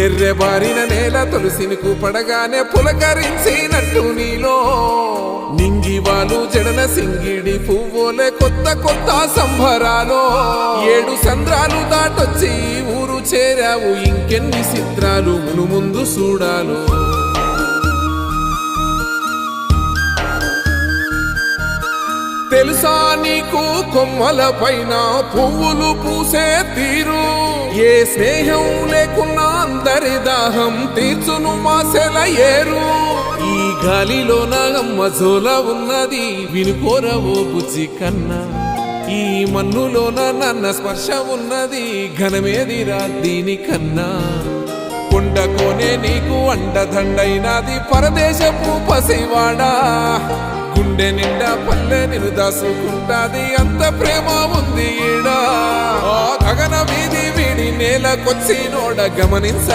ఎర్రెబారిన నేల తులసినికు పడగానే పులకరించినట్టు నీలో నింగివాలు జడన సింగిడి పువ్వులే కొత్త కొత్త సంబరాలో 7 సంద్రాలు దాటొచ్చి ఊరు చేరావు ఇంకెన్ని చిత్రాలు మును ముందు చూడాలో తెలుసా నీకు కొమ్మల పైన పువ్వులు పూసే తీరు ఏ స్నేహం లేకున్నా అందరి దాహం తీర్చును మాసెల ఏరు ఈ గాలిలోన అమ్మ జోల ఉన్నది వినుకోరవో బుజ్జి కన్నా ఈ మన్నులోన నన్న స్పర్శ ఉన్నది ఘనమేదిరా దీనికన్నా కొండకోనే నీకు అండదండైనది పరదేశపు పసివాడా గుండె నిండా పల్లె నిన్ను దాసుకుంటాది అంత ప్రేమ ఉంది ఈడా గగన వీధి వీడి నేలకొచ్చి నోడ గమనించ